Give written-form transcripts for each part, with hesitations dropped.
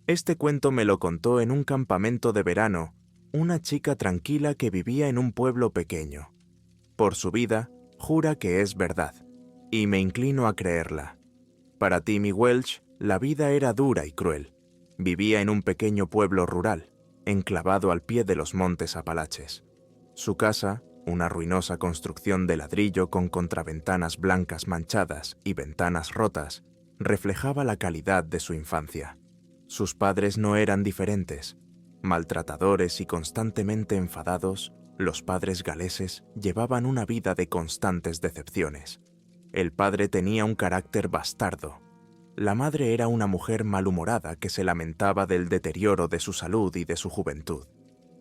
Este cuento me lo contó en un campamento de verano una chica tranquila que vivía en un pueblo pequeño. Por su vida, jura que es verdad, y me inclino a creerla. Para Timmy Welch, la vida era dura y cruel. Vivía en un pequeño pueblo rural, enclavado al pie de los montes Apalaches. Su casa, una ruinosa construcción de ladrillo con contraventanas blancas manchadas y ventanas rotas, reflejaba la calidad de su infancia. Sus padres no eran diferentes. Maltratadores y constantemente enfadados, los padres galeses llevaban una vida de constantes decepciones. El padre tenía un carácter bastardo. La madre era una mujer malhumorada que se lamentaba del deterioro de su salud y de su juventud.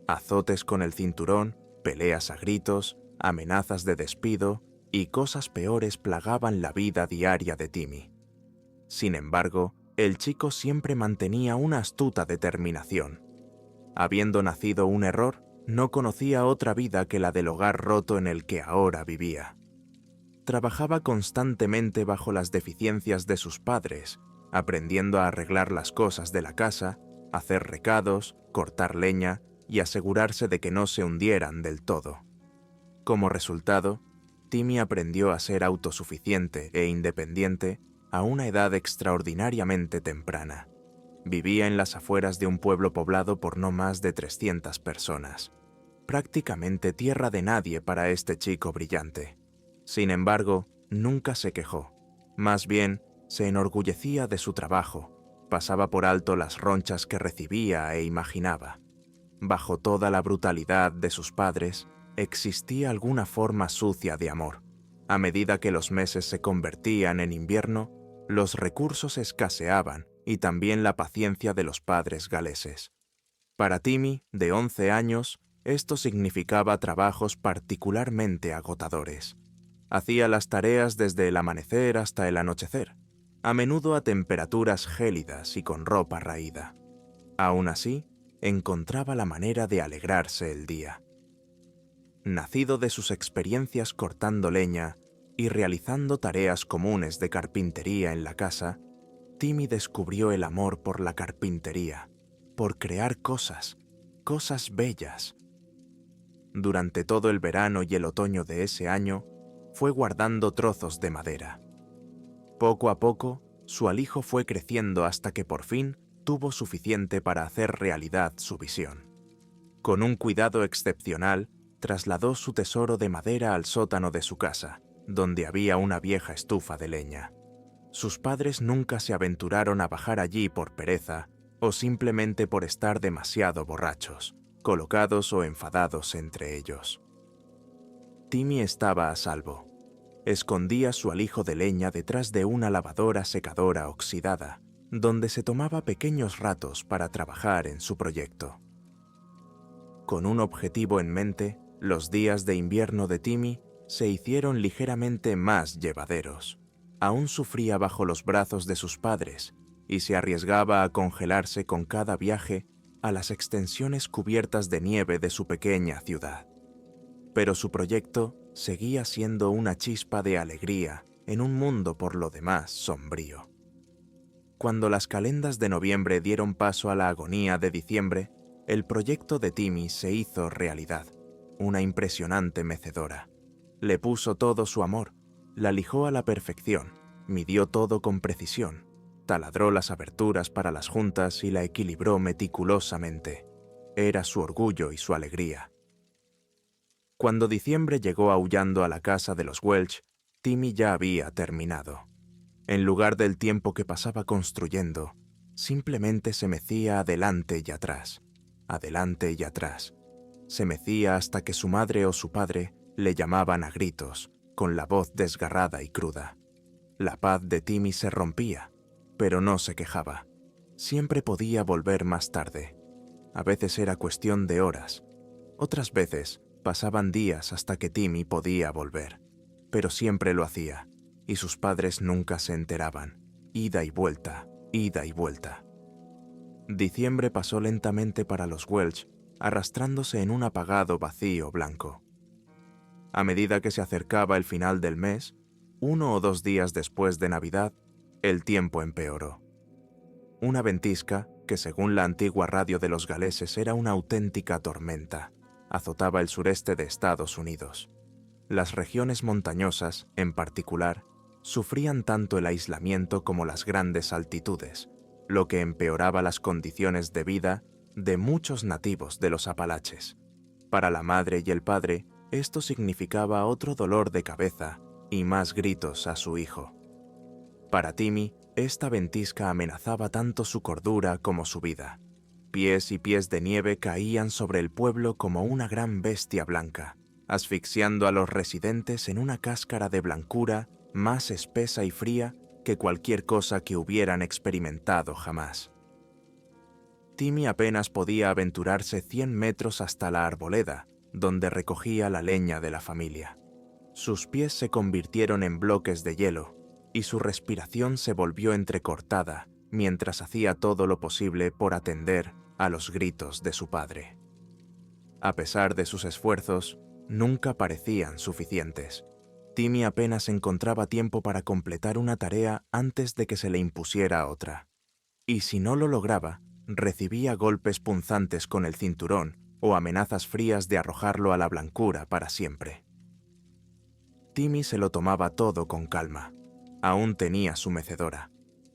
Azotes con el cinturón, peleas a gritos, amenazas de despido y cosas peores plagaban la vida diaria de Timmy. Sin embargo, el chico siempre mantenía una astuta determinación. Habiendo nacido un error, no conocía otra vida que la del hogar roto en el que ahora vivía. Trabajaba constantemente bajo las deficiencias de sus padres, aprendiendo a arreglar las cosas de la casa, hacer recados, cortar leña y asegurarse de que no se hundieran del todo. Como resultado, Timmy aprendió a ser autosuficiente e independiente a una edad extraordinariamente temprana. Vivía en las afueras de un pueblo poblado por no más de 300 personas. Prácticamente tierra de nadie para este chico brillante. Sin embargo, nunca se quejó. Más bien, se enorgullecía de su trabajo. Pasaba por alto las ronchas que recibía e imaginaba. Bajo toda la brutalidad de sus padres, existía alguna forma sucia de amor. A medida que los meses se convertían en invierno, los recursos escaseaban y también la paciencia de los padres galeses. Para Timmy, de 11 años, esto significaba trabajos particularmente agotadores. Hacía las tareas desde el amanecer hasta el anochecer, a menudo a temperaturas gélidas y con ropa raída. Aún así, encontraba la manera de alegrarse el día. Nacido de sus experiencias cortando leña y realizando tareas comunes de carpintería en la casa, Timmy descubrió el amor por la carpintería, por crear cosas bellas. Durante todo el verano y el otoño de ese año, fue guardando trozos de madera. Poco a poco, su alijo fue creciendo hasta que por fin tuvo suficiente para hacer realidad su visión. Con un cuidado excepcional, trasladó su tesoro de madera al sótano de su casa, donde había una vieja estufa de leña. Sus padres nunca se aventuraron a bajar allí por pereza o simplemente por estar demasiado borrachos, colocados o enfadados entre ellos. Timmy estaba a salvo. Escondía su alijo de leña detrás de una lavadora secadora oxidada, donde se tomaba pequeños ratos para trabajar en su proyecto. Con un objetivo en mente, los días de invierno de Timmy se hicieron ligeramente más llevaderos. Aún sufría bajo los brazos de sus padres y se arriesgaba a congelarse con cada viaje a las extensiones cubiertas de nieve de su pequeña ciudad. Pero su proyecto seguía siendo una chispa de alegría en un mundo por lo demás sombrío. Cuando las calendas de noviembre dieron paso a la agonía de diciembre, el proyecto de Timmy se hizo realidad, una impresionante mecedora. Le puso todo su amor, la lijó a la perfección, midió todo con precisión, taladró las aberturas para las juntas y la equilibró meticulosamente. Era su orgullo y su alegría. Cuando diciembre llegó aullando a la casa de los Welch, Timmy ya había terminado. En lugar del tiempo que pasaba construyendo, simplemente se mecía adelante y atrás, adelante y atrás. Se mecía hasta que su madre o su padre le llamaban a gritos, con la voz desgarrada y cruda. La paz de Timmy se rompía, pero no se quejaba. Siempre podía volver más tarde. A veces era cuestión de horas. Otras veces pasaban días hasta que Timmy podía volver. Pero siempre lo hacía, y sus padres nunca se enteraban. Ida y vuelta, ida y vuelta. Diciembre pasó lentamente para los Welch, arrastrándose en un apagado vacío blanco. A medida que se acercaba el final del mes, 1 o 2 días después de Navidad, el tiempo empeoró. Una ventisca, que según la antigua radio de los galeses era una auténtica tormenta, azotaba el sureste de Estados Unidos. Las regiones montañosas, en particular, sufrían tanto el aislamiento como las grandes altitudes, lo que empeoraba las condiciones de vida de muchos nativos de los Apalaches. Para la madre y el padre, esto significaba otro dolor de cabeza y más gritos a su hijo. Para Timmy, esta ventisca amenazaba tanto su cordura como su vida. Pies y pies de nieve caían sobre el pueblo como una gran bestia blanca, asfixiando a los residentes en una cáscara de blancura más espesa y fría que cualquier cosa que hubieran experimentado jamás. Timmy apenas podía aventurarse 100 metros hasta la arboleda, donde recogía la leña de la familia. Sus pies se convirtieron en bloques de hielo, y su respiración se volvió entrecortada mientras hacía todo lo posible por atender a los gritos de su padre. A pesar de sus esfuerzos, nunca parecían suficientes. Timmy apenas encontraba tiempo para completar una tarea antes de que se le impusiera otra. Y si no lo lograba, recibía golpes punzantes con el cinturón o amenazas frías de arrojarlo a la blancura para siempre. Timmy se lo tomaba todo con calma. Aún tenía su mecedora.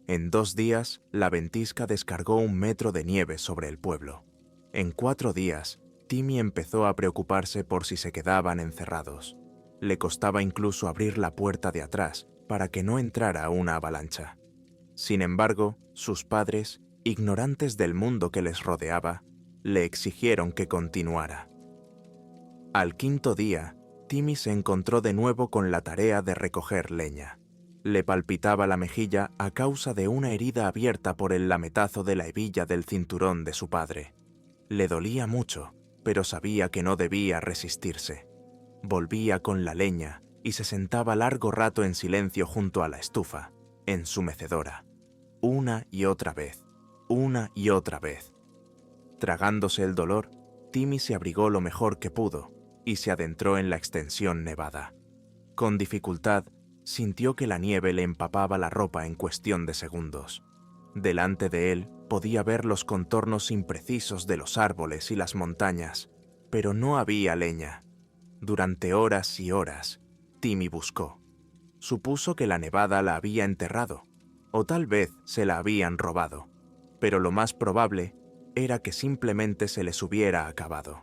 En 2 días, la ventisca descargó 1 metro de nieve sobre el pueblo. En 4 días, Timmy empezó a preocuparse por si se quedaban encerrados. Le costaba incluso abrir la puerta de atrás para que no entrara una avalancha. Sin embargo, sus padres, ignorantes del mundo que les rodeaba, le exigieron que continuara. Al 5.º día, Timmy se encontró de nuevo con la tarea de recoger leña. Le palpitaba la mejilla a causa de una herida abierta por el lametazo de la hebilla del cinturón de su padre. Le dolía mucho, pero sabía que no debía resistirse. Volvía con la leña y se sentaba largo rato en silencio junto a la estufa, en su mecedora. Una y otra vez, una y otra vez. Tragándose el dolor, Timmy se abrigó lo mejor que pudo y se adentró en la extensión nevada. Con dificultad, sintió que la nieve le empapaba la ropa en cuestión de segundos. Delante de él podía ver los contornos imprecisos de los árboles y las montañas, pero no había leña. Durante horas y horas, Timmy buscó. Supuso que la nevada la había enterrado, o tal vez se la habían robado, pero lo más probable era que simplemente se les hubiera acabado.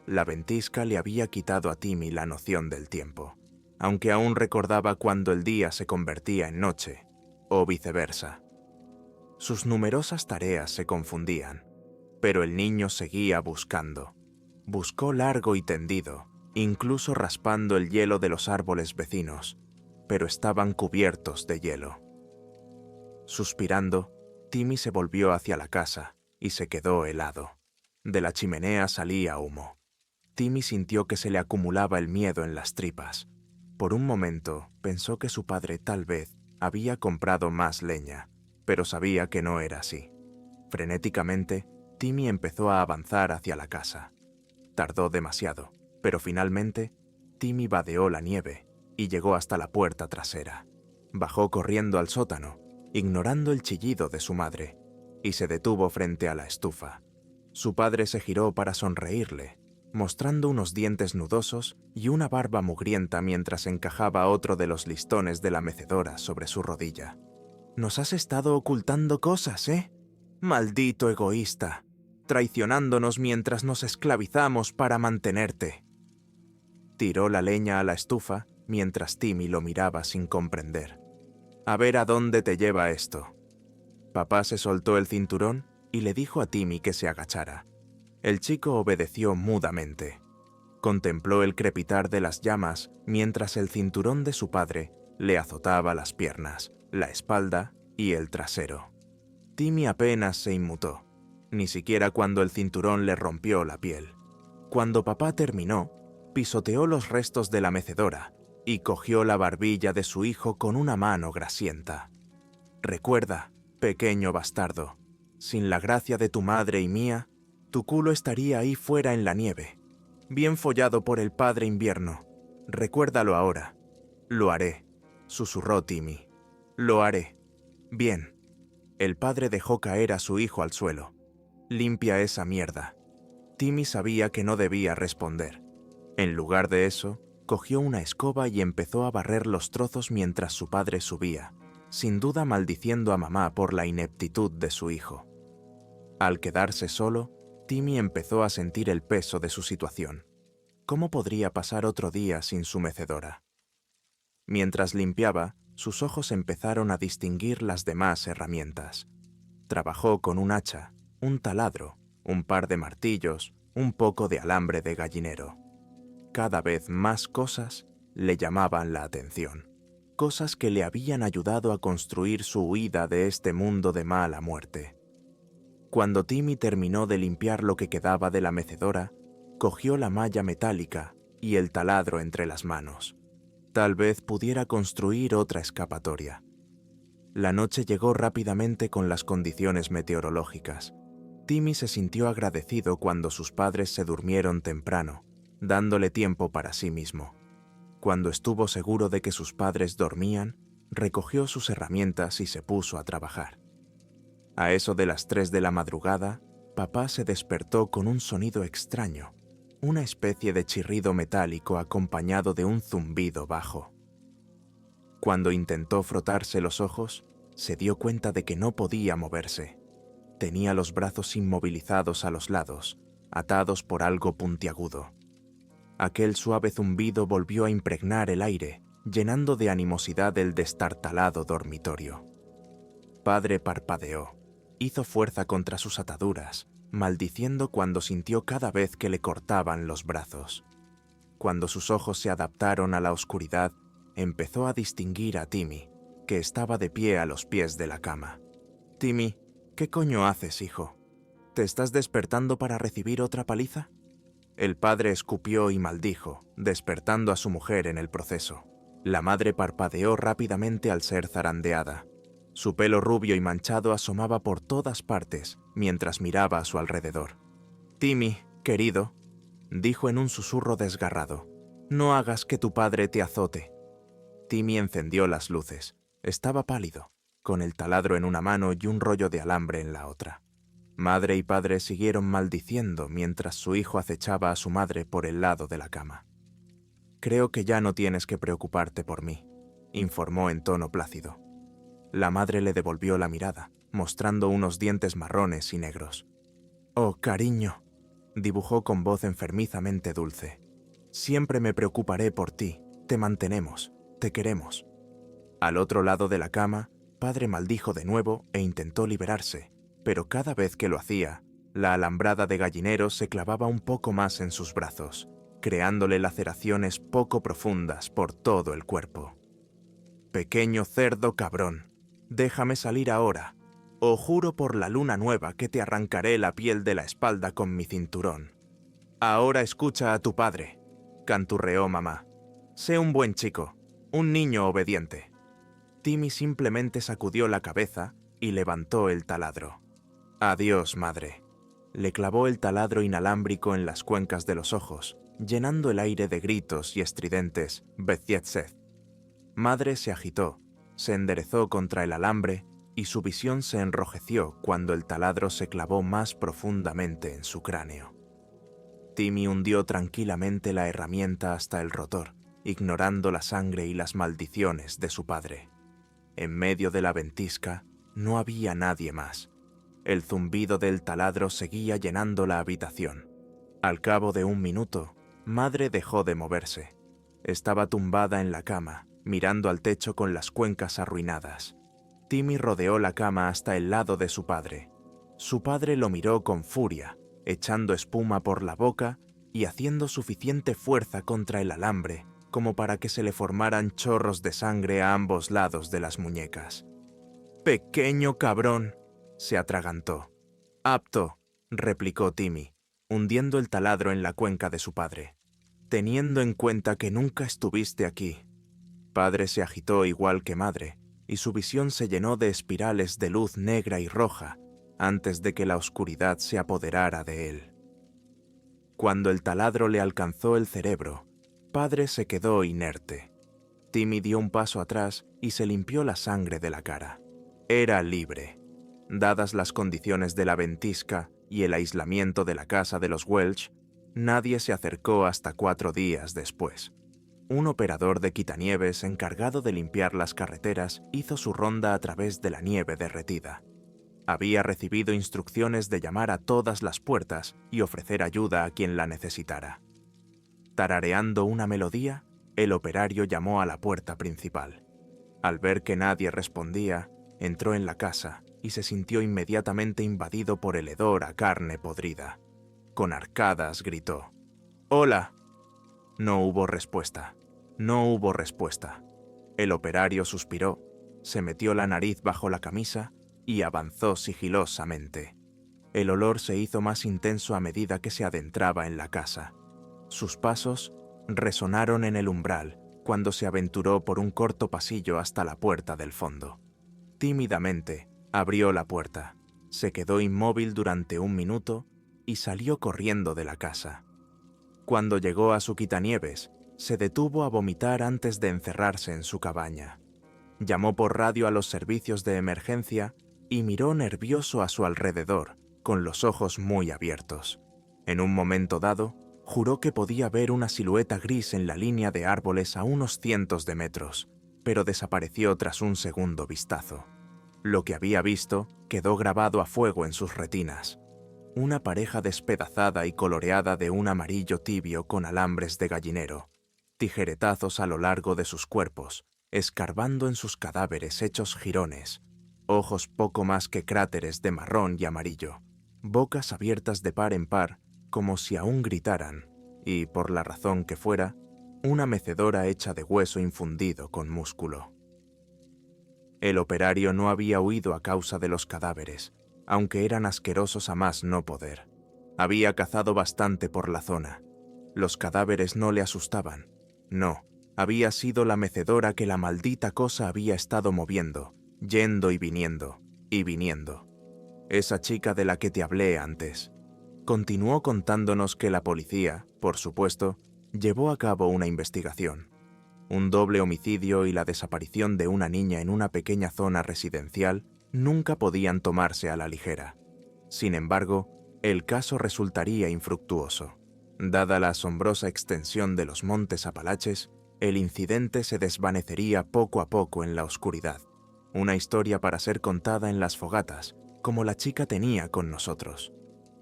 La ventisca le había quitado a Timmy la noción del tiempo, aunque aún recordaba cuando el día se convertía en noche, o viceversa. Sus numerosas tareas se confundían, pero el niño seguía buscando. Buscó largo y tendido, incluso raspando el hielo de los árboles vecinos, pero estaban cubiertos de hielo. Suspirando, Timmy se volvió hacia la casa y se quedó helado. De la chimenea salía humo. Timmy sintió que se le acumulaba el miedo en las tripas. Por un momento pensó que su padre tal vez había comprado más leña, pero sabía que no era así. Frenéticamente, Timmy empezó a avanzar hacia la casa. Tardó demasiado, pero finalmente, Timmy vadeó la nieve y llegó hasta la puerta trasera. Bajó corriendo al sótano, ignorando el chillido de su madre, y se detuvo frente a la estufa. Su padre se giró para sonreírle, mostrando unos dientes nudosos y una barba mugrienta mientras encajaba otro de los listones de la mecedora sobre su rodilla. «Nos has estado ocultando cosas, ¿eh? Maldito egoísta, traicionándonos mientras nos esclavizamos para mantenerte». Tiró la leña a la estufa mientras Timmy lo miraba sin comprender. «A ver a dónde te lleva esto». Papá se soltó el cinturón y le dijo a Timmy que se agachara. El chico obedeció mudamente. Contempló el crepitar de las llamas mientras el cinturón de su padre le azotaba las piernas, la espalda y el trasero. Timmy apenas se inmutó, ni siquiera cuando el cinturón le rompió la piel. Cuando papá terminó, pisoteó los restos de la mecedora y cogió la barbilla de su hijo con una mano grasienta. «Recuerda, pequeño bastardo, sin la gracia de tu madre y mía, tu culo estaría ahí fuera en la nieve, bien follado por el padre invierno. Recuérdalo ahora». «Lo haré», susurró Timmy. «Lo haré. Bien». El padre dejó caer a su hijo al suelo. «Limpia esa mierda». Timmy sabía que no debía responder. En lugar de eso, cogió una escoba y empezó a barrer los trozos mientras su padre subía, sin duda maldiciendo a mamá por la ineptitud de su hijo. Al quedarse solo, Timmy empezó a sentir el peso de su situación. ¿Cómo podría pasar otro día sin su mecedora? Mientras limpiaba, sus ojos empezaron a distinguir las demás herramientas. Trabajó con un hacha, un taladro, un par de martillos, un poco de alambre de gallinero. Cada vez más cosas le llamaban la atención. Cosas que le habían ayudado a construir su huida de este mundo de mala muerte. Cuando Timmy terminó de limpiar lo que quedaba de la mecedora, cogió la malla metálica y el taladro entre las manos. Tal vez pudiera construir otra escapatoria. La noche llegó rápidamente con las condiciones meteorológicas. Timmy se sintió agradecido cuando sus padres se durmieron temprano, dándole tiempo para sí mismo. Cuando estuvo seguro de que sus padres dormían, recogió sus herramientas y se puso a trabajar. A eso de las 3 de la madrugada, papá se despertó con un sonido extraño, una especie de chirrido metálico acompañado de un zumbido bajo. Cuando intentó frotarse los ojos, se dio cuenta de que no podía moverse. Tenía los brazos inmovilizados a los lados, atados por algo puntiagudo. Aquel suave zumbido volvió a impregnar el aire, llenando de animosidad el destartalado dormitorio. Padre parpadeó, hizo fuerza contra sus ataduras, maldiciendo cuando sintió cada vez que le cortaban los brazos. Cuando sus ojos se adaptaron a la oscuridad, empezó a distinguir a Timmy, que estaba de pie a los pies de la cama. «Timmy, ¿qué coño haces, hijo? ¿Te estás despertando para recibir otra paliza?» El padre escupió y maldijo, despertando a su mujer en el proceso. La madre parpadeó rápidamente al ser zarandeada. Su pelo rubio y manchado asomaba por todas partes mientras miraba a su alrededor. «Timmy, querido», dijo en un susurro desgarrado, «no hagas que tu padre te azote». Timmy encendió las luces. Estaba pálido, con el taladro en una mano y un rollo de alambre en la otra. Madre y padre siguieron maldiciendo mientras su hijo acechaba a su madre por el lado de la cama. «Creo que ya no tienes que preocuparte por mí», informó en tono plácido. La madre le devolvió la mirada, mostrando unos dientes marrones y negros. «Oh, cariño», dibujó con voz enfermizamente dulce. «Siempre me preocuparé por ti, te mantenemos, te queremos». Al otro lado de la cama, padre maldijo de nuevo e intentó liberarse, pero cada vez que lo hacía, la alambrada de gallinero se clavaba un poco más en sus brazos, creándole laceraciones poco profundas por todo el cuerpo. «Pequeño cerdo cabrón, déjame salir ahora, o juro por la luna nueva que te arrancaré la piel de la espalda con mi cinturón». «Ahora escucha a tu padre», canturreó mamá. «Sé un buen chico, un niño obediente». Timmy simplemente sacudió la cabeza y levantó el taladro. «Adiós, madre». Le clavó el taladro inalámbrico en las cuencas de los ojos, llenando el aire de gritos y estridentes «Bezietsez». Madre se agitó, se enderezó contra el alambre y su visión se enrojeció cuando el taladro se clavó más profundamente en su cráneo. Timmy hundió tranquilamente la herramienta hasta el rotor, ignorando la sangre y las maldiciones de su padre. En medio de la ventisca no había nadie más. El zumbido del taladro seguía llenando la habitación. Al cabo de un minuto, madre dejó de moverse. Estaba tumbada en la cama, mirando al techo con las cuencas arruinadas. Timmy rodeó la cama hasta el lado de su padre. Su padre lo miró con furia, echando espuma por la boca y haciendo suficiente fuerza contra el alambre como para que se le formaran chorros de sangre a ambos lados de las muñecas. «Pequeño cabrón», se atragantó. «Apto», replicó Timmy, hundiendo el taladro en la cuenca de su padre. «Teniendo en cuenta que nunca estuviste aquí». Padre se agitó igual que madre, y su visión se llenó de espirales de luz negra y roja antes de que la oscuridad se apoderara de él. Cuando el taladro le alcanzó el cerebro, padre se quedó inerte. Timmy dio un paso atrás y se limpió la sangre de la cara. Era libre. Dadas las condiciones de la ventisca y el aislamiento de la casa de los Welch, nadie se acercó hasta 4 días después. Un operador de quitanieves encargado de limpiar las carreteras hizo su ronda a través de la nieve derretida. Había recibido instrucciones de llamar a todas las puertas y ofrecer ayuda a quien la necesitara. Tarareando una melodía, el operario llamó a la puerta principal. Al ver que nadie respondía, entró en la casa y se sintió inmediatamente invadido por el hedor a carne podrida. Con arcadas gritó: «¡Hola!». No hubo respuesta. No hubo respuesta. El operario suspiró, se metió la nariz bajo la camisa y avanzó sigilosamente. El olor se hizo más intenso a medida que se adentraba en la casa. Sus pasos resonaron en el umbral cuando se aventuró por un corto pasillo hasta la puerta del fondo. Tímidamente abrió la puerta, se quedó inmóvil durante 1 minuto y salió corriendo de la casa. Cuando llegó a su quitanieves, se detuvo a vomitar antes de encerrarse en su cabaña. Llamó por radio a los servicios de emergencia y miró nervioso a su alrededor, con los ojos muy abiertos. En un momento dado, juró que podía ver una silueta gris en la línea de árboles a unos cientos de metros, pero desapareció tras un segundo vistazo. Lo que había visto quedó grabado a fuego en sus retinas. Una pareja despedazada y coloreada de un amarillo tibio con alambres de gallinero, tijeretazos a lo largo de sus cuerpos, escarbando en sus cadáveres hechos jirones, ojos poco más que cráteres de marrón y amarillo, bocas abiertas de par en par, como si aún gritaran, y, por la razón que fuera, una mecedora hecha de hueso infundido con músculo. El operario no había huido a causa de los cadáveres, aunque eran asquerosos a más no poder. Había cazado bastante por la zona. Los cadáveres no le asustaban. No, había sido la mecedora que la maldita cosa había estado moviendo, yendo y viniendo, y viniendo. Esa chica de la que te hablé antes. Continuó contándonos que la policía, por supuesto, llevó a cabo una investigación. Un doble homicidio y la desaparición de una niña en una pequeña zona residencial nunca podían tomarse a la ligera. Sin embargo, el caso resultaría infructuoso. Dada la asombrosa extensión de los montes Apalaches, el incidente se desvanecería poco a poco en la oscuridad. Una historia para ser contada en las fogatas, como la chica tenía con nosotros.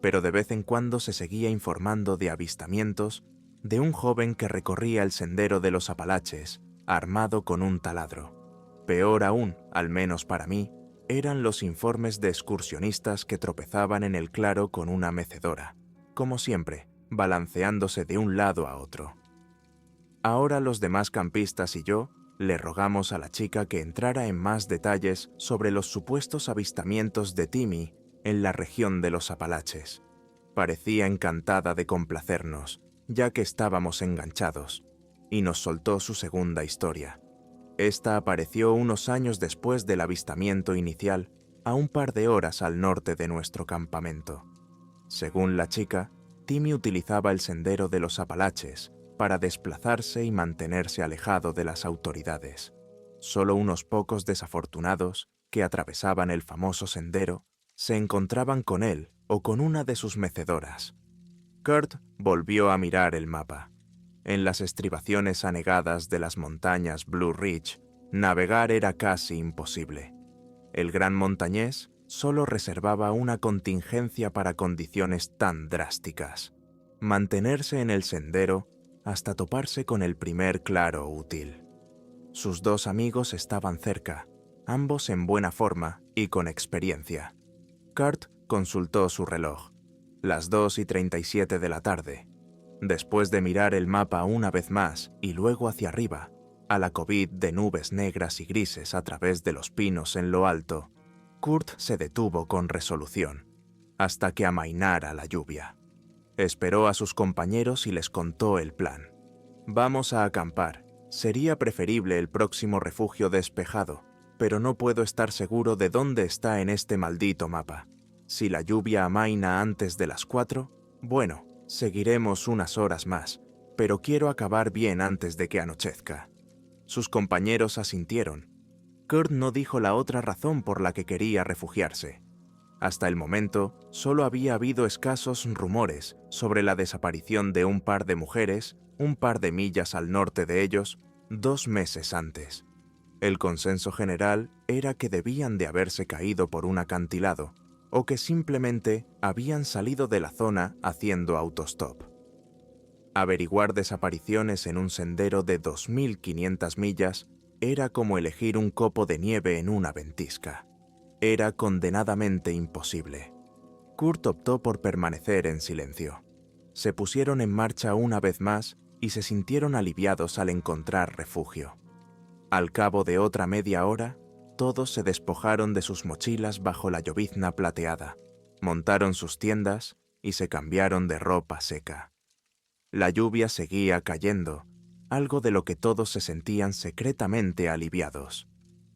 Pero de vez en cuando se seguía informando de avistamientos de un joven que recorría el sendero de los Apalaches, armado con un taladro. Peor aún, al menos para mí, eran los informes de excursionistas que tropezaban en el claro con una mecedora, como siempre, balanceándose de un lado a otro. Ahora los demás campistas y yo le rogamos a la chica que entrara en más detalles sobre los supuestos avistamientos de Timmy en la región de los Apalaches. Parecía encantada de complacernos, ya que estábamos enganchados, y nos soltó su segunda historia. Esta apareció unos años después del avistamiento inicial, a un par de horas al norte de nuestro campamento. Según la chica, Timmy utilizaba el sendero de los Apalaches para desplazarse y mantenerse alejado de las autoridades. Solo unos pocos desafortunados que atravesaban el famoso sendero se encontraban con él o con una de sus mecedoras. Kurt volvió a mirar el mapa. En las estribaciones anegadas de las montañas Blue Ridge, navegar era casi imposible. El gran montañés solo reservaba una contingencia para condiciones tan drásticas: mantenerse en el sendero hasta toparse con el primer claro útil. Sus 2 amigos estaban cerca, ambos en buena forma y con experiencia. Kurt consultó su reloj. Las 2:37 de la tarde. Después de mirar el mapa una vez más y luego hacia arriba, a la COVID de nubes negras y grises a través de los pinos en lo alto, Kurt se detuvo con resolución, hasta que amainara la lluvia. Esperó a sus compañeros y les contó el plan. Vamos a acampar. Sería preferible el próximo refugio despejado, pero no puedo estar seguro de dónde está en este maldito mapa. Si la lluvia amaina antes de las 4, bueno, seguiremos unas horas más, pero quiero acabar bien antes de que anochezca. Sus compañeros asintieron. Kurt no dijo la otra razón por la que quería refugiarse. Hasta el momento, solo había habido escasos rumores sobre la desaparición de un par de mujeres, un par de millas al norte de ellos, 2 meses antes. El consenso general era que debían de haberse caído por un acantilado, o que simplemente habían salido de la zona haciendo autostop. Averiguar desapariciones en un sendero de 2.500 millas era como elegir un copo de nieve en una ventisca. Era condenadamente imposible. Kurt optó por permanecer en silencio. Se pusieron en marcha una vez más y se sintieron aliviados al encontrar refugio. Al cabo de otra media hora, todos se despojaron de sus mochilas bajo la llovizna plateada, montaron sus tiendas y se cambiaron de ropa seca. La lluvia seguía cayendo, algo de lo que todos se sentían secretamente aliviados.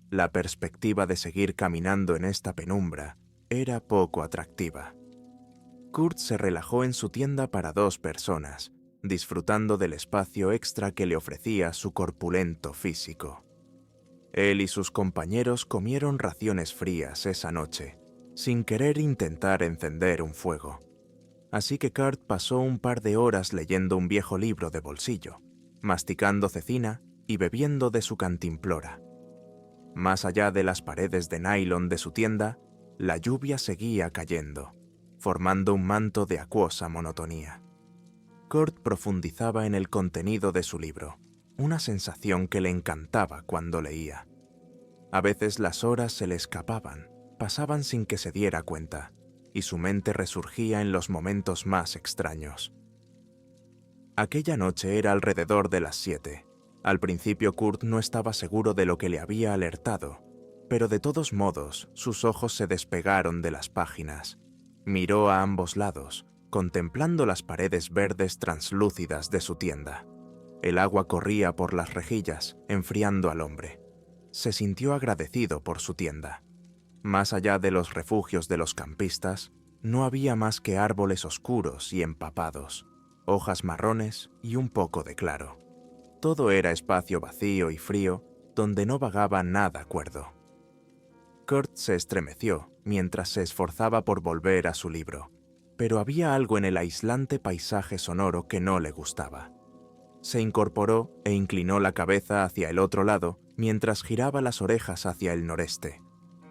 La perspectiva de seguir caminando en esta penumbra era poco atractiva. Kurt se relajó en su tienda para 2 personas, disfrutando del espacio extra que le ofrecía su corpulento físico. Él y sus compañeros comieron raciones frías esa noche, sin querer intentar encender un fuego. Así que Kurt pasó un par de horas leyendo un viejo libro de bolsillo, masticando cecina y bebiendo de su cantimplora. Más allá de las paredes de nylon de su tienda, la lluvia seguía cayendo, formando un manto de acuosa monotonía. Kurt profundizaba en el contenido de su libro, una sensación que le encantaba cuando leía. A veces las horas se le escapaban, pasaban sin que se diera cuenta, y su mente resurgía en los momentos más extraños. Aquella noche era alrededor de las 7. Al principio Kurt no estaba seguro de lo que le había alertado, pero de todos modos sus ojos se despegaron de las páginas. Miró a ambos lados, contemplando las paredes verdes translúcidas de su tienda. El agua corría por las rejillas, enfriando al hombre. Se sintió agradecido por su tienda. Más allá de los refugios de los campistas, no había más que árboles oscuros y empapados, hojas marrones y un poco de claro. Todo era espacio vacío y frío, donde no vagaba nada cuerdo. Kurt se estremeció mientras se esforzaba por volver a su libro, pero había algo en el aislante paisaje sonoro que no le gustaba. Se incorporó e inclinó la cabeza hacia el otro lado mientras giraba las orejas hacia el noreste.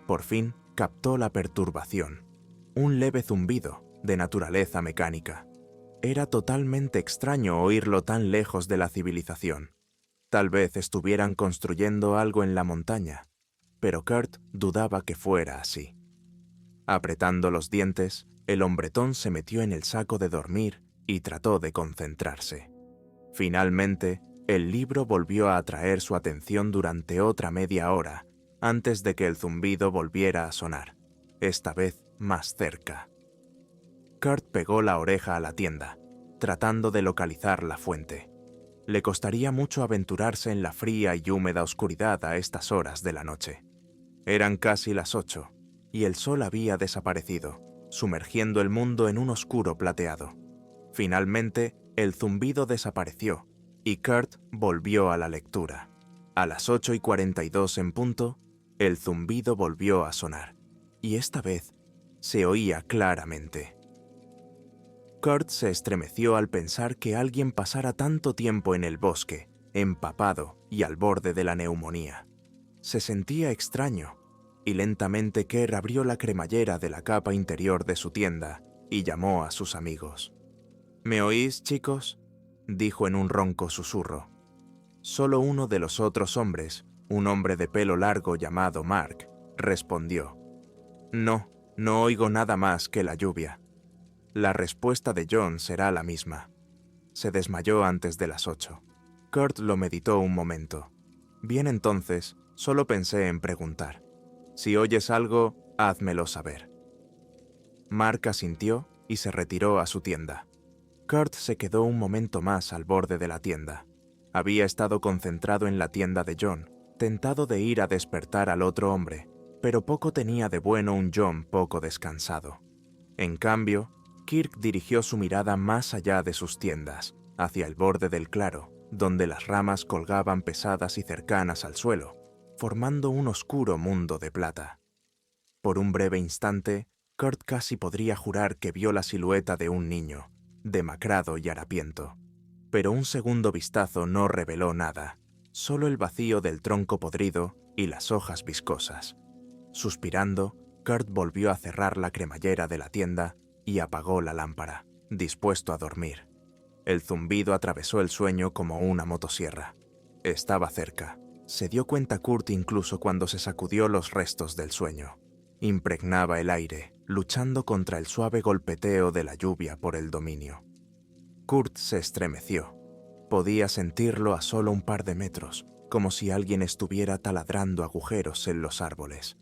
Por fin captó la perturbación, un leve zumbido de naturaleza mecánica. Era totalmente extraño oírlo tan lejos de la civilización. Tal vez estuvieran construyendo algo en la montaña, pero Kurt dudaba que fuera así. Apretando los dientes, el hombretón se metió en el saco de dormir y trató de concentrarse. Finalmente, el libro volvió a atraer su atención durante otra media hora, antes de que el zumbido volviera a sonar, esta vez más cerca. Kurt pegó la oreja a la tienda, tratando de localizar la fuente. Le costaría mucho aventurarse en la fría y húmeda oscuridad a estas horas de la noche. Eran casi las 8, y el sol había desaparecido, sumergiendo el mundo en un oscuro plateado. Finalmente, el zumbido desapareció, y Kurt volvió a la lectura. A las 8:42 en punto, el zumbido volvió a sonar, y esta vez se oía claramente. Kurt se estremeció al pensar que alguien pasara tanto tiempo en el bosque, empapado y al borde de la neumonía. Se sentía extraño, y lentamente Kerr abrió la cremallera de la capa interior de su tienda y llamó a sus amigos. «¿Me oís, chicos?», dijo en un ronco susurro. Solo uno de los otros hombres, un hombre de pelo largo llamado Mark, respondió. «No, no oigo nada más que la lluvia». La respuesta de John será la misma. Se desmayó antes de las 8. Kurt lo meditó un momento. Bien, entonces, solo pensé en preguntar. Si oyes algo, házmelo saber. Mark asintió y se retiró a su tienda. Kurt se quedó un momento más al borde de la tienda. Había estado concentrado en la tienda de John, tentado de ir a despertar al otro hombre, pero poco tenía de bueno un John poco descansado. En cambio, Kirk dirigió su mirada más allá de sus tiendas, hacia el borde del claro, donde las ramas colgaban pesadas y cercanas al suelo, formando un oscuro mundo de plata. Por un breve instante, Kurt casi podría jurar que vio la silueta de un niño, demacrado y harapiento. Pero un segundo vistazo no reveló nada, solo el vacío del tronco podrido y las hojas viscosas. Suspirando, Kurt volvió a cerrar la cremallera de la tienda y apagó la lámpara, dispuesto a dormir. El zumbido atravesó el sueño como una motosierra. Estaba cerca. Se dio cuenta Kurt incluso cuando se sacudió los restos del sueño. Impregnaba el aire, luchando contra el suave golpeteo de la lluvia por el dominio. Kurt se estremeció. Podía sentirlo a solo un par de metros, como si alguien estuviera taladrando agujeros en los árboles.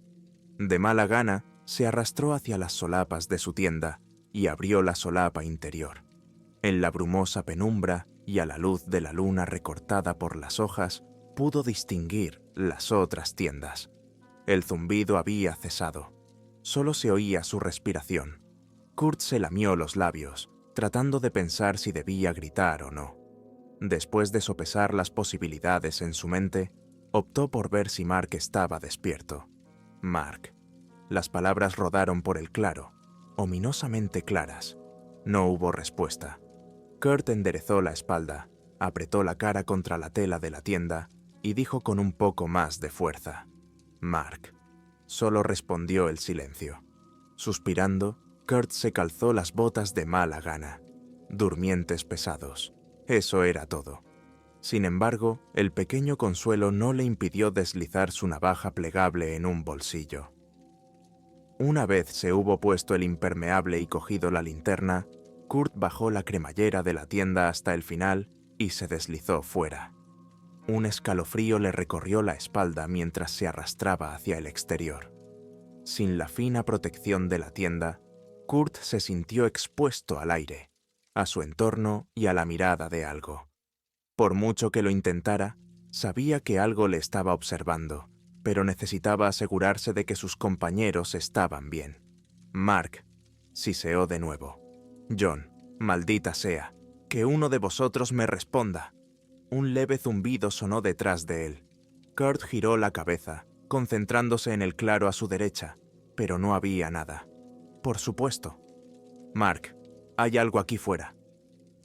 De mala gana, se arrastró hacia las solapas de su tienda y abrió la solapa interior. En la brumosa penumbra y a la luz de la luna recortada por las hojas, pudo distinguir las otras tiendas. El zumbido había cesado. Solo se oía su respiración. Kurt se lamió los labios, tratando de pensar si debía gritar o no. Después de sopesar las posibilidades en su mente, optó por ver si Mark estaba despierto. Mark. Las palabras rodaron por el claro, ominosamente claras. No hubo respuesta. Kurt enderezó la espalda, apretó la cara contra la tela de la tienda y dijo con un poco más de fuerza: Mark. Solo respondió el silencio. Suspirando, Kurt se calzó las botas de mala gana. Durmientes pesados. Eso era todo. Sin embargo, el pequeño consuelo no le impidió deslizar su navaja plegable en un bolsillo. Una vez se hubo puesto el impermeable y cogido la linterna, Kurt bajó la cremallera de la tienda hasta el final y se deslizó fuera. Un escalofrío le recorrió la espalda mientras se arrastraba hacia el exterior. Sin la fina protección de la tienda, Kurt se sintió expuesto al aire, a su entorno y a la mirada de algo. Por mucho que lo intentara, sabía que algo le estaba observando, pero necesitaba asegurarse de que sus compañeros estaban bien. Mark, siseó de nuevo. John, maldita sea, que uno de vosotros me responda. Un leve zumbido sonó detrás de él. Kurt giró la cabeza, concentrándose en el claro a su derecha, pero no había nada. Por supuesto. Mark, hay algo aquí fuera.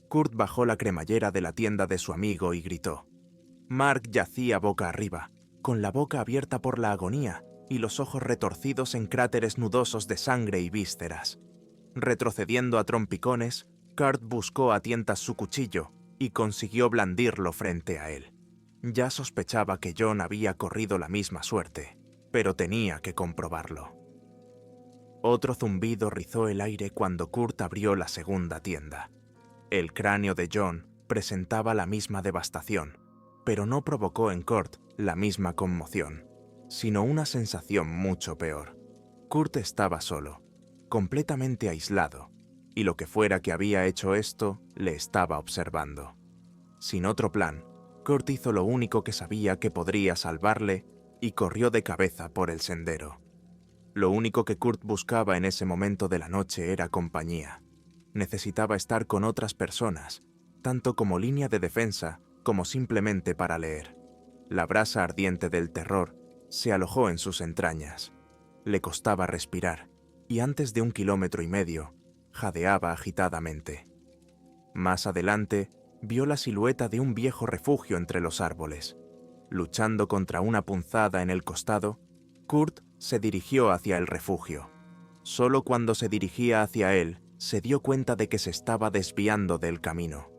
Kurt bajó la cremallera de la tienda de su amigo y gritó. Mark yacía boca arriba, con la boca abierta por la agonía y los ojos retorcidos en cráteres nudosos de sangre y vísceras. Retrocediendo a trompicones, Kurt buscó a tientas su cuchillo y consiguió blandirlo frente a él. Ya sospechaba que John había corrido la misma suerte, pero tenía que comprobarlo. Otro zumbido rizó el aire cuando Kurt abrió la segunda tienda. El cráneo de John presentaba la misma devastación, pero no provocó en Kurt la misma conmoción, sino una sensación mucho peor. Kurt estaba solo, completamente aislado, y lo que fuera que había hecho esto le estaba observando. Sin otro plan, Kurt hizo lo único que sabía que podría salvarle y corrió de cabeza por el sendero. Lo único que Kurt buscaba en ese momento de la noche era compañía. Necesitaba estar con otras personas, tanto como línea de defensa como simplemente para leer. La brasa ardiente del terror se alojó en sus entrañas. Le costaba respirar, y antes de 1,5 kilómetros, jadeaba agitadamente. Más adelante, vio la silueta de un viejo refugio entre los árboles. Luchando contra una punzada en el costado, Kurt se dirigió hacia el refugio. Solo cuando se dirigía hacia él, se dio cuenta de que se estaba desviando del camino.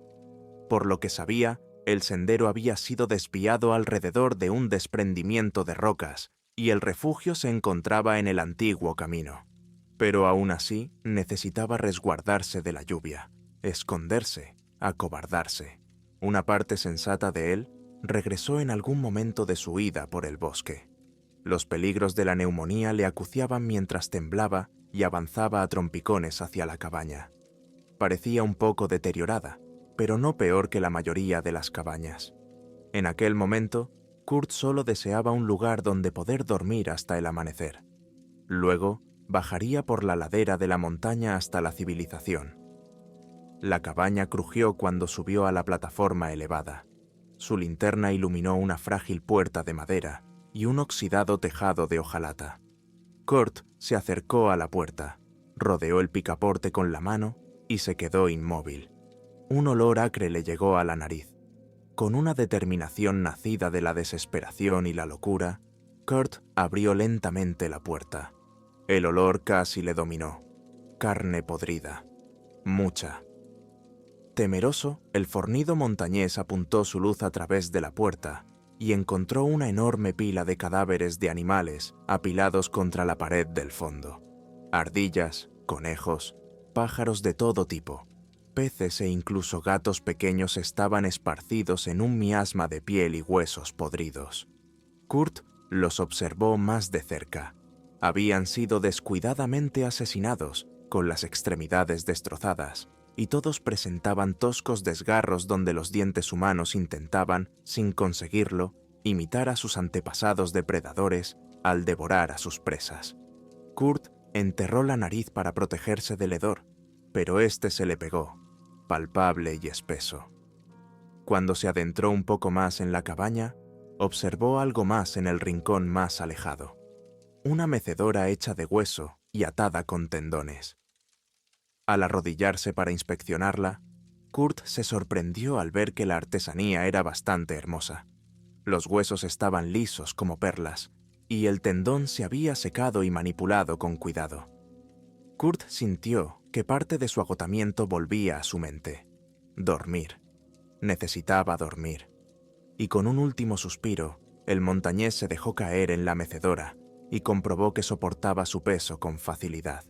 Por lo que sabía, el sendero había sido desviado alrededor de un desprendimiento de rocas, y el refugio se encontraba en el antiguo camino. Pero aún así, necesitaba resguardarse de la lluvia, esconderse, acobardarse. Una parte sensata de él regresó en algún momento de su huida por el bosque. Los peligros de la neumonía le acuciaban mientras temblaba y avanzaba a trompicones hacia la cabaña. Parecía un poco deteriorada, pero no peor que la mayoría de las cabañas. En aquel momento, Kurt solo deseaba un lugar donde poder dormir hasta el amanecer. Luego, bajaría por la ladera de la montaña hasta la civilización. La cabaña crujió cuando subió a la plataforma elevada. Su linterna iluminó una frágil puerta de madera y un oxidado tejado de hojalata. Kurt se acercó a la puerta. Rodeó el picaporte con la mano y se quedó inmóvil. Un olor acre le llegó a la nariz. Con una determinación nacida de la desesperación y la locura, Kurt abrió lentamente la puerta. El olor casi le dominó. Carne podrida. Mucha. Temeroso, el fornido montañés apuntó su luz a través de la puerta y encontró una enorme pila de cadáveres de animales apilados contra la pared del fondo. Ardillas, conejos, pájaros de todo tipo, peces e incluso gatos pequeños estaban esparcidos en un miasma de piel y huesos podridos. Kurt los observó más de cerca. Habían sido descuidadamente asesinados, con las extremidades destrozadas, y todos presentaban toscos desgarros donde los dientes humanos intentaban, sin conseguirlo, imitar a sus antepasados depredadores al devorar a sus presas. Kurt enterró la nariz para protegerse del hedor, pero este se le pegó, palpable y espeso. Cuando se adentró un poco más en la cabaña, observó algo más en el rincón más alejado. Una mecedora hecha de hueso y atada con tendones. Al arrodillarse para inspeccionarla, Kurt se sorprendió al ver que la artesanía era bastante hermosa. Los huesos estaban lisos como perlas, y el tendón se había secado y manipulado con cuidado. Kurt sintió que parte de su agotamiento volvía a su mente. Dormir. Necesitaba dormir. Y con un último suspiro, el montañés se dejó caer en la mecedora y comprobó que soportaba su peso con facilidad.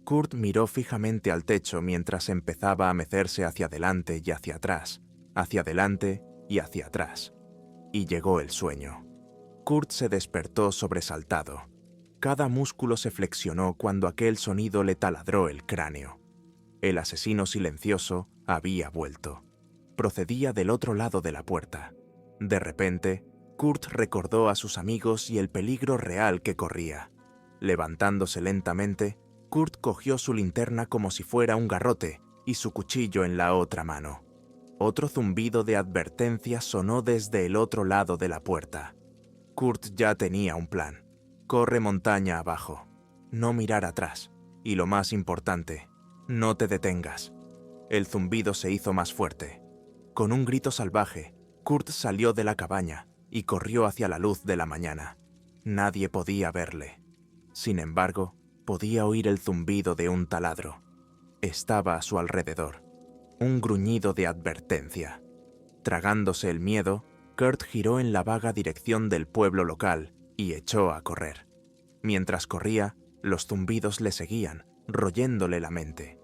Kurt miró fijamente al techo mientras empezaba a mecerse hacia adelante y hacia atrás, hacia adelante y hacia atrás. Y llegó el sueño. Kurt se despertó sobresaltado. Cada músculo se flexionó cuando aquel sonido le taladró el cráneo. El asesino silencioso había vuelto. Procedía del otro lado de la puerta. De repente, Kurt recordó a sus amigos y el peligro real que corría. Levantándose lentamente, Kurt cogió su linterna como si fuera un garrote y su cuchillo en la otra mano. Otro zumbido de advertencia sonó desde el otro lado de la puerta. Kurt ya tenía un plan. Corre montaña abajo. No mirar atrás. Y lo más importante, no te detengas. El zumbido se hizo más fuerte. Con un grito salvaje, Kurt salió de la cabaña y corrió hacia la luz de la mañana. Nadie podía verle. Sin embargo, podía oír el zumbido de un taladro. Estaba a su alrededor. Un gruñido de advertencia. Tragándose el miedo, Kurt giró en la vaga dirección del pueblo local y echó a correr. Mientras corría, los zumbidos le seguían, royéndole la mente.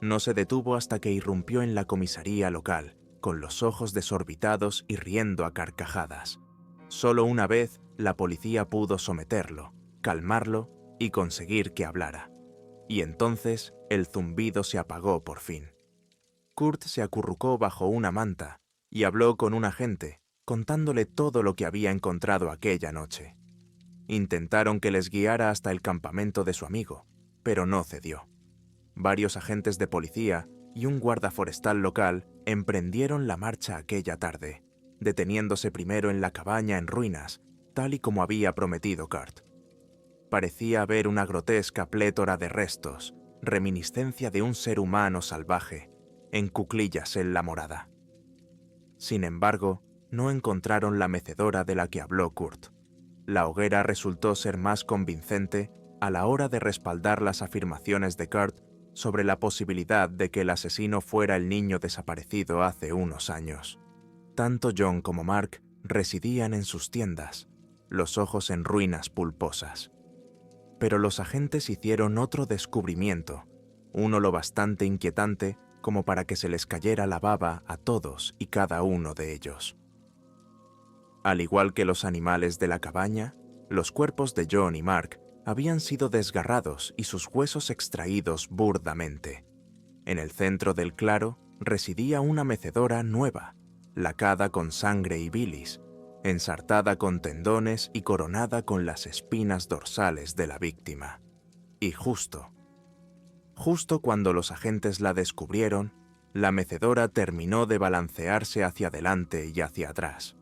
No se detuvo hasta que irrumpió en la comisaría local, con los ojos desorbitados y riendo a carcajadas. Solo una vez la policía pudo someterlo, calmarlo y conseguir que hablara. Y entonces el zumbido se apagó por fin. Kurt se acurrucó bajo una manta y habló con un agente, contándole todo lo que había encontrado aquella noche. Intentaron que les guiara hasta el campamento de su amigo, pero no cedió. Varios agentes de policía y un guarda forestal local emprendieron la marcha aquella tarde, deteniéndose primero en la cabaña en ruinas, tal y como había prometido Kurt. Parecía haber una grotesca plétora de restos, reminiscencia de un ser humano salvaje, en cuclillas en la morada. Sin embargo, no encontraron la mecedora de la que habló Kurt. La hoguera resultó ser más convincente a la hora de respaldar las afirmaciones de Kurt sobre la posibilidad de que el asesino fuera el niño desaparecido hace unos años. Tanto John como Mark residían en sus tiendas, los ojos en ruinas pulposas. Pero los agentes hicieron otro descubrimiento, uno lo bastante inquietante como para que se les cayera la baba a todos y cada uno de ellos. Al igual que los animales de la cabaña, los cuerpos de John y Mark habían sido desgarrados y sus huesos extraídos burdamente. En el centro del claro residía una mecedora nueva, lacada con sangre y bilis, ensartada con tendones y coronada con las espinas dorsales de la víctima. Y justo cuando los agentes la descubrieron, la mecedora terminó de balancearse hacia adelante y hacia atrás.